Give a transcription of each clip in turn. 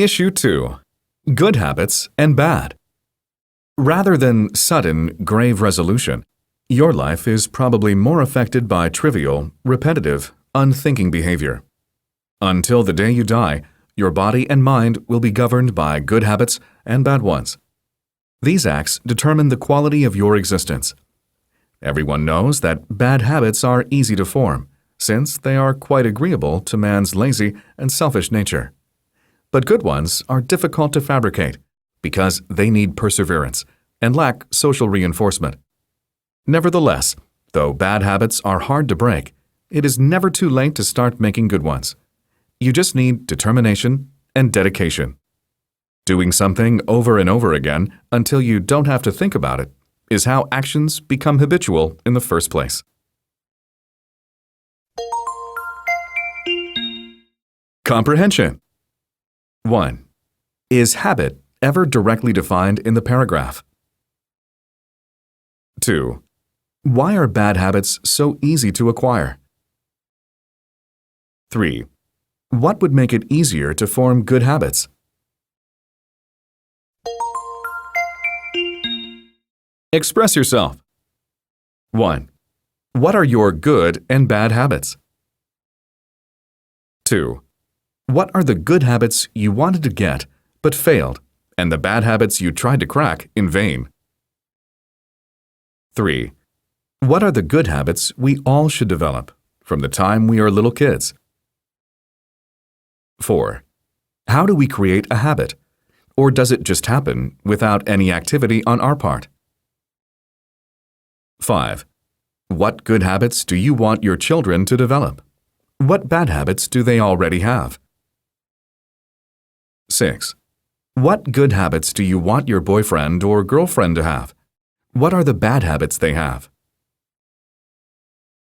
Issue 2. Good habits and bad. Rather than sudden, grave resolution, your life is probably more affected by trivial, repetitive, unthinking behavior. Until the day you die, your body and mind will be governed by good habits and bad ones. These acts determine the quality of your existence. Everyone knows that bad habits are easy to form, since they are quite agreeable to man's lazy and selfish nature. But good ones are difficult to fabricate because they need perseverance and lack social reinforcement. Nevertheless, though bad habits are hard to break, it is never too late to start making good ones. You just need determination and dedication. Doing something over and over again until you don't have to think about it is how actions become habitual in the first place. Comprehension. 1. Is habit ever directly defined in the paragraph? 2. Why are bad habits so easy to acquire? 3. What would make it easier to form good habits? Express yourself. 1. What are your good and bad habits? 2. What are the good habits you wanted to get but failed, and the bad habits you tried to crack in vain? 3. What are the good habits we all should develop from the time we are little kids? 4. How do we create a habit? Or does it just happen without any activity on our part? 5. What good habits do you want your children to develop? What bad habits do they already have? 6. What good habits do you want your boyfriend or girlfriend to have? What are the bad habits they have?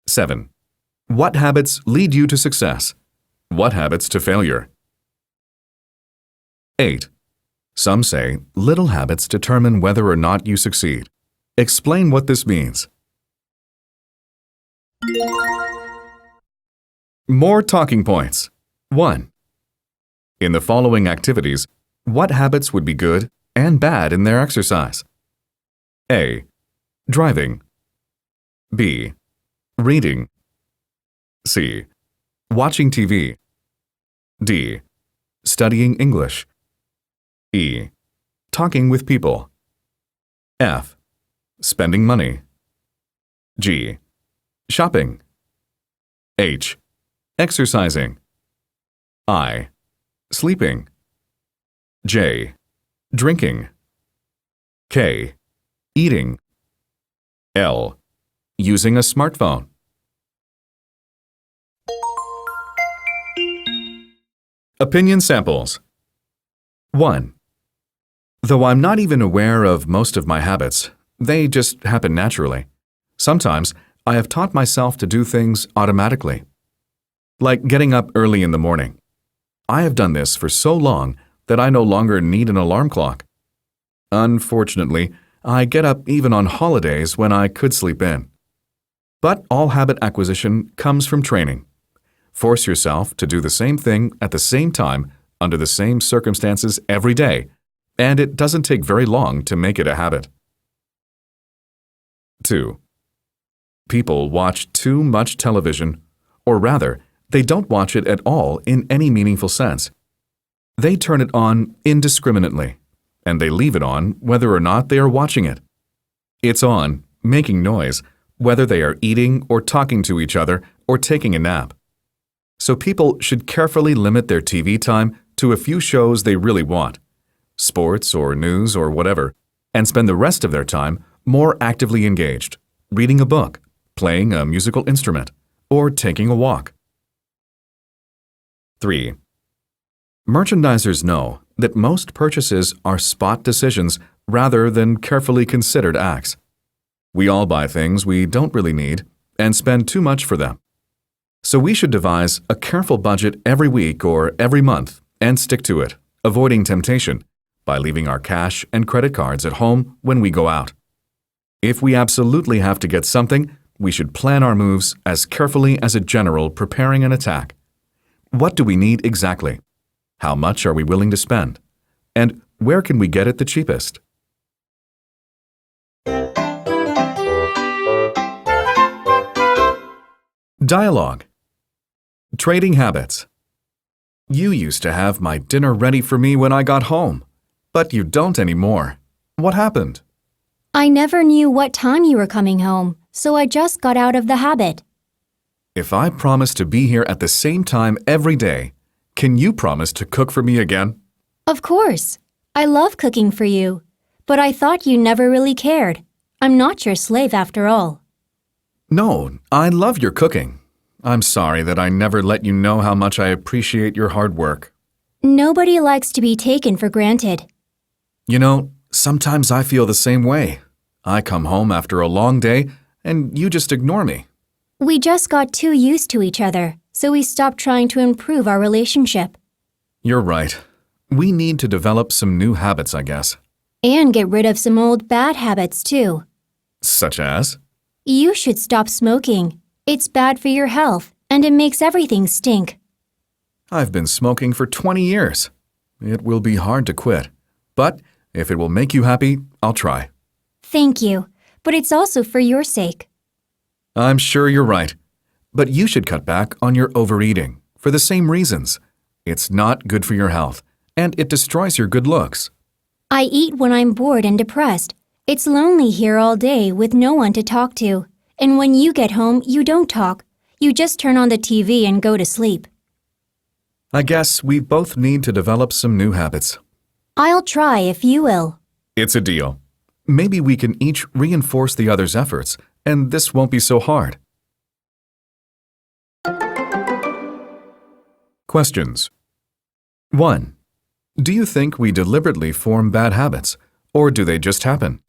7. What habits lead you to success? What habits to failure? 8. Some say little habits determine whether or not you succeed. Explain what this means. More talking points. 1. In the following activities, what habits would be good and bad in their exercise? A. Driving. B. Reading. C. Watching TV. D. Studying English. E. Talking with people. F. Spending money. G. Shopping. H. Exercising. I. Sleeping. J. Drinking. K. Eating. L. Using a smartphone. Opinion samples. 1. Though I'm not even aware of most of my habits, they just happen naturally. Sometimes I have taught myself to do things automatically. Like getting up early in the morning. I have done this for so long that I no longer need an alarm clock. Unfortunately, I get up even on holidays when I could sleep in. But all habit acquisition comes from training. Force yourself to do the same thing at the same time under the same circumstances every day, and it doesn't take very long to make it a habit. 2. People watch too much television, or rather, they don't watch it at all in any meaningful sense. They turn it on indiscriminately, and they leave it on whether or not they are watching it. It's on, making noise, whether they are eating or talking to each other or taking a nap. So people should carefully limit their TV time to a few shows they really want, sports or news or whatever, and spend the rest of their time more actively engaged, reading a book, playing a musical instrument, or taking a walk. 3. Merchandisers know that most purchases are spot decisions rather than carefully considered acts. We all buy things we don't really need and spend too much for them. So we should devise a careful budget every week or every month and stick to it, avoiding temptation by leaving our cash and credit cards at home when we go out. If we absolutely have to get something, we should plan our moves as carefully as a general preparing an attack. What do we need exactly? How much are we willing to spend? And where can we get it the cheapest? Dialogue. Trading habits. You used to have my dinner ready for me when I got home, but you don't anymore. What happened? I never knew what time you were coming home, so I just got out of the habit. If I promise to be here at the same time every day, can you promise to cook for me again? Of course. I love cooking for you, but I thought you never really cared. I'm not your slave after all. No, I love your cooking. I'm sorry that I never let you know how much I appreciate your hard work. Nobody likes to be taken for granted. You know, sometimes I feel the same way. I come home after a long day and you just ignore me. We just got too used to each other, so we stopped trying to improve our relationship. You're right. We need to develop some new habits, I guess. And get rid of some old bad habits, too. Such as? You should stop smoking. It's bad for your health, and it makes everything stink. I've been smoking for 20 years. It will be hard to quit. But if it will make you happy, I'll try. Thank you, but it's also for your sake. I'm sure you're right. But you should cut back on your overeating for the same reasons. It's not good for your health, and it destroys your good looks. I eat when I'm bored and depressed. It's lonely here all day with no one to talk to. And when you get home, you don't talk. You just turn on the TV and go to sleep. I guess we both need to develop some new habits. I'll try if you will. It's a deal. Maybe we can each reinforce the other's efforts, and this won't be so hard. Questions. 1. Do you think we deliberately form bad habits, or do they just happen?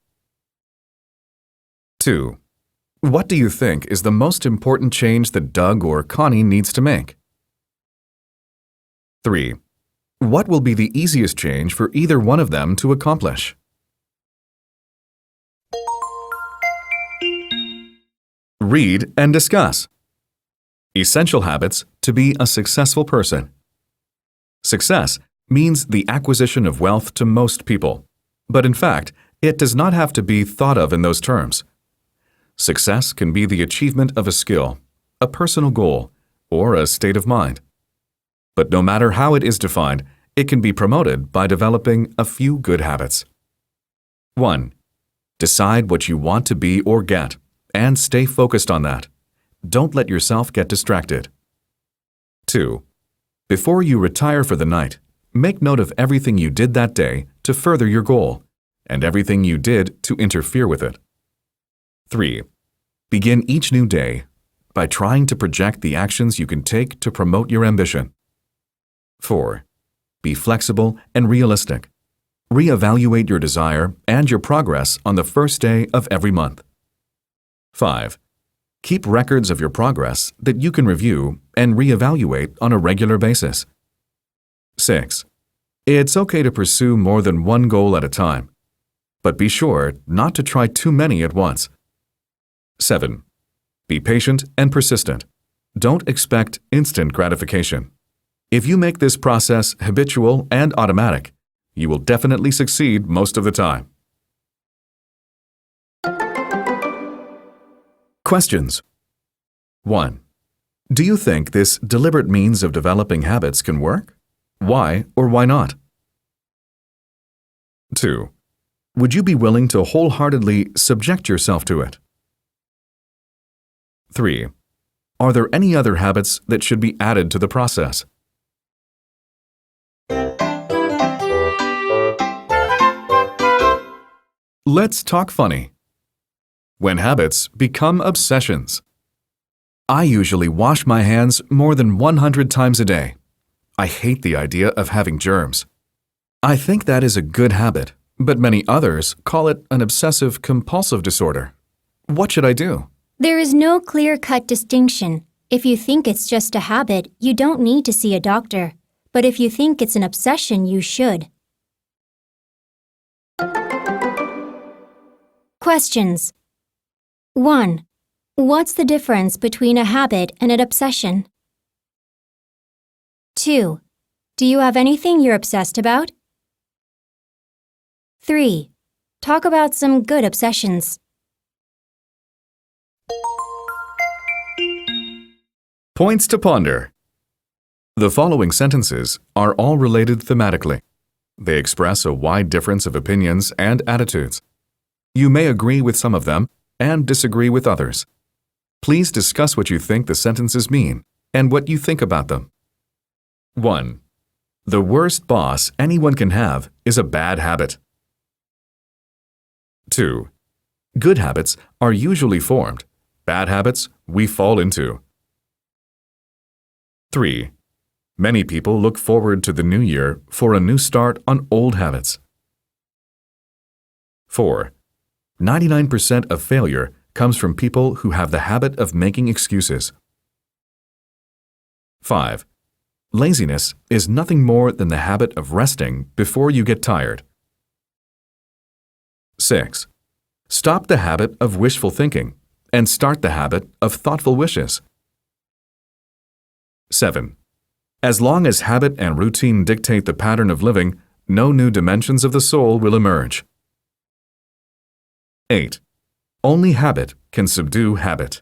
2. What do you think is the most important change that Doug or Connie needs to make? 3. What will be the easiest change for either one of them to accomplish? Read and discuss. Essential habits to be a successful person. Success means the acquisition of wealth to most people, but in fact, it does not have to be thought of in those terms. Success can be the achievement of a skill, a personal goal, or a state of mind. But no matter how it is defined, it can be promoted by developing a few good habits. 1. Decide what you want to be or get, and stay focused on that. Don't let yourself get distracted. 2. Before you retire for the night, make note of everything you did that day to further your goal, and everything you did to interfere with it. 3. Begin each new day by trying to project the actions you can take to promote your ambition. 4. Be flexible and realistic. Reevaluate your desire and your progress on the first day of every month. 5. Keep records of your progress that you can review and reevaluate on a regular basis. 6. It's okay to pursue more than one goal at a time, but be sure not to try too many at once. 7. Be patient and persistent. Don't expect instant gratification. If you make this process habitual and automatic, you will definitely succeed most of the time. Questions. 1. Do you think this deliberate means of developing habits can work? Why or why not? 2. Would you be willing to wholeheartedly subject yourself to it? 3. Are there any other habits that should be added to the process? Let's talk funny. When habits become obsessions. I usually wash my hands more than 100 times a day. I hate the idea of having germs. I think that is a good habit, but many others call it an obsessive-compulsive disorder. What should I do? There is no clear-cut distinction. If you think it's just a habit, you don't need to see a doctor. But if you think it's an obsession, you should. Questions. 1. What's the difference between a habit and an obsession? 2. Do you have anything you're obsessed about? 3. Talk about some good obsessions. Points to ponder. The following sentences are all related thematically. They express a wide difference of opinions and attitudes. You may agree with some of them and disagree with others. Please discuss what you think the sentences mean and what you think about them. 1. The worst boss anyone can have is a bad habit. 2. Good habits are usually formed. Bad habits we fall into. 3. Many people look forward to the new year for a new start on old habits. 4. 99% of failure comes from people who have the habit of making excuses. 5. Laziness is nothing more than the habit of resting before you get tired. 6. Stop the habit of wishful thinking and start the habit of thoughtful wishes. 7. As long as habit and routine dictate the pattern of living, no new dimensions of the soul will emerge. 8. Only habit can subdue habit.